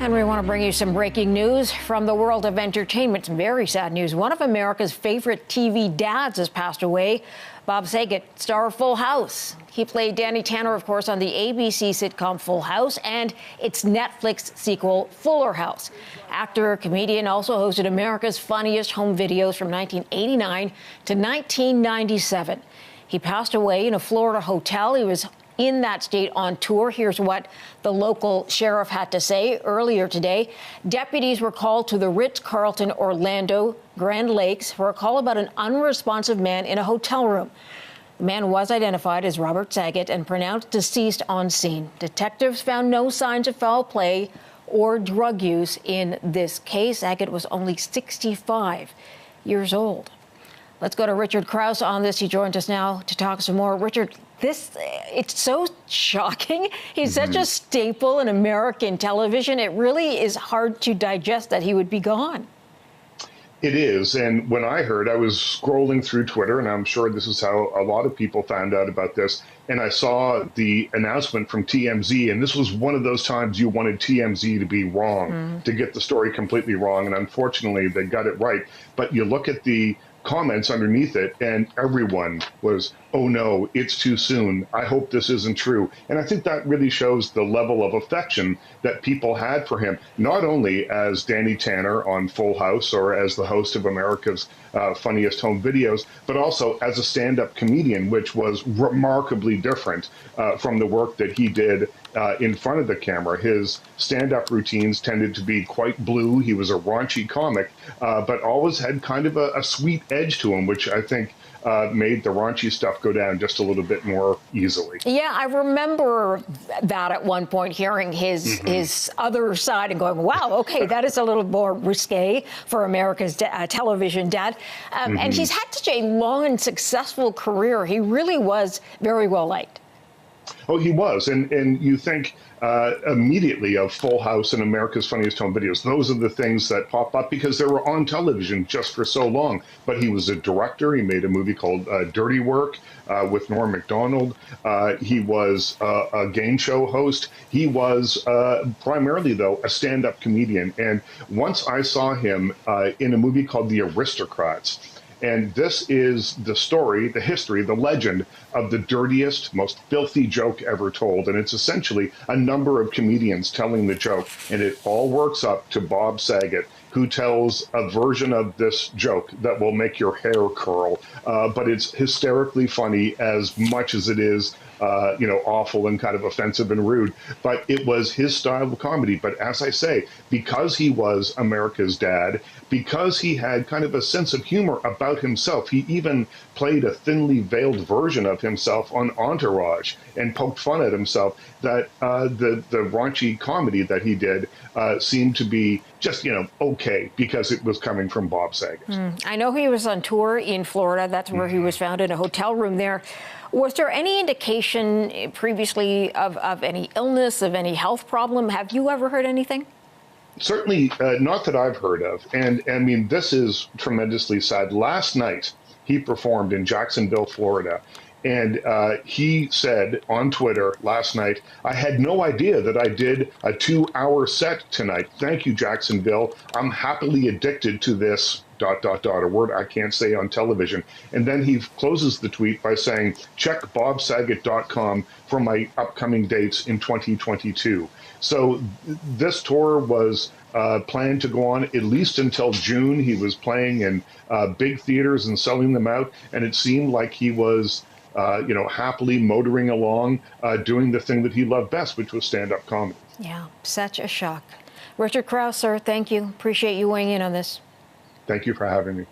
And we want to bring you some breaking news from the world of entertainment. Some very sad news. One of America's favorite TV dads has passed away. Bob Saget, star of Full House. He played Danny Tanner, of course, on the ABC sitcom Full House and its Netflix sequel, Fuller House. Actor, comedian, also hosted America's Funniest Home Videos from 1989 to 1997. He passed away in a Florida hotel. He was in that state on tour. Here's what the local sheriff had to say earlier today. Deputies were called to the Ritz-Carlton Orlando Grand Lakes for a call about an unresponsive man in a hotel room. The man was identified as Robert Saget and pronounced deceased on scene. Detectives found no signs of foul play or drug use in this case. Saget was only 65 years old. Let's go to Richard Crouse on this. He joins us now to talk some more. Richard, it's so shocking. He's such a staple in American television. It really is hard to digest that he would be gone. It is. And when I heard, I was scrolling through Twitter, and I'm sure this is how a lot of people found out about this. And I saw the announcement from TMZ, and this was one of those times you wanted TMZ to be wrong, to get the story completely wrong. And unfortunately, they got it right. But you look at the comments underneath it, and everyone was, oh no, it's too soon. I hope this isn't true. And I think that really shows the level of affection that people had for him, not only as Danny Tanner on Full House or as the host of America's Funniest Home Videos, but also as a stand-up comedian, which was remarkably different from the work that he did in front of the camera. His stand-up routines tended to be quite blue. He was a raunchy comic, but always had kind of a sweet edge to him, which I think made the raunchy stuff go down just a little bit more easily. Yeah, I remember that at one point, hearing his other side and going, wow, okay, that is a little more risque for America's television dad. And he's had such a long and successful career. He really was very well liked. Oh, he was. And you think immediately of Full House and America's Funniest Home Videos. Those are the things that pop up because they were on television just for so long. But he was a director. He made a movie called Dirty Work with Norm Macdonald. He was a game show host. He was primarily, though, a stand-up comedian. And once I saw him in a movie called The Aristocrats. And this is the story, the history, the legend of the dirtiest, most filthy joke ever told. And it's essentially a number of comedians telling the joke. And it all works up to Bob Saget, who tells a version of this joke that will make your hair curl. But it's hysterically funny as much as it is awful and kind of offensive and rude. But it was his style of comedy. But as I say, because he was America's dad, because he had kind of a sense of humor about himself, he even played a thinly veiled version of himself on Entourage and poked fun at himself, that the raunchy comedy that he did seemed to be just, okay, because it was coming from Bob Saget. I know he was on tour in Florida. That's where he was found, in a hotel room there. Was there any indication previously of any illness, of any health problem? Have you ever heard anything? Certainly not that I've heard of. And I mean, this is tremendously sad. Last night, he performed in Jacksonville, Florida. And he said on Twitter last night, I had no idea that I did a 2-hour set tonight. Thank you, Jacksonville. I'm happily addicted to this ... a word I can't say on television. And then he closes the tweet by saying, check bobsaget.com for my upcoming dates in 2022. So this tour was planned to go on at least until June. He was playing in big theaters and selling them out. And it seemed like he was happily motoring along, doing the thing that he loved best, which was stand-up comedy. Yeah, such a shock. Richard Crouse, sir, thank you. Appreciate you weighing in on this. Thank you for having me.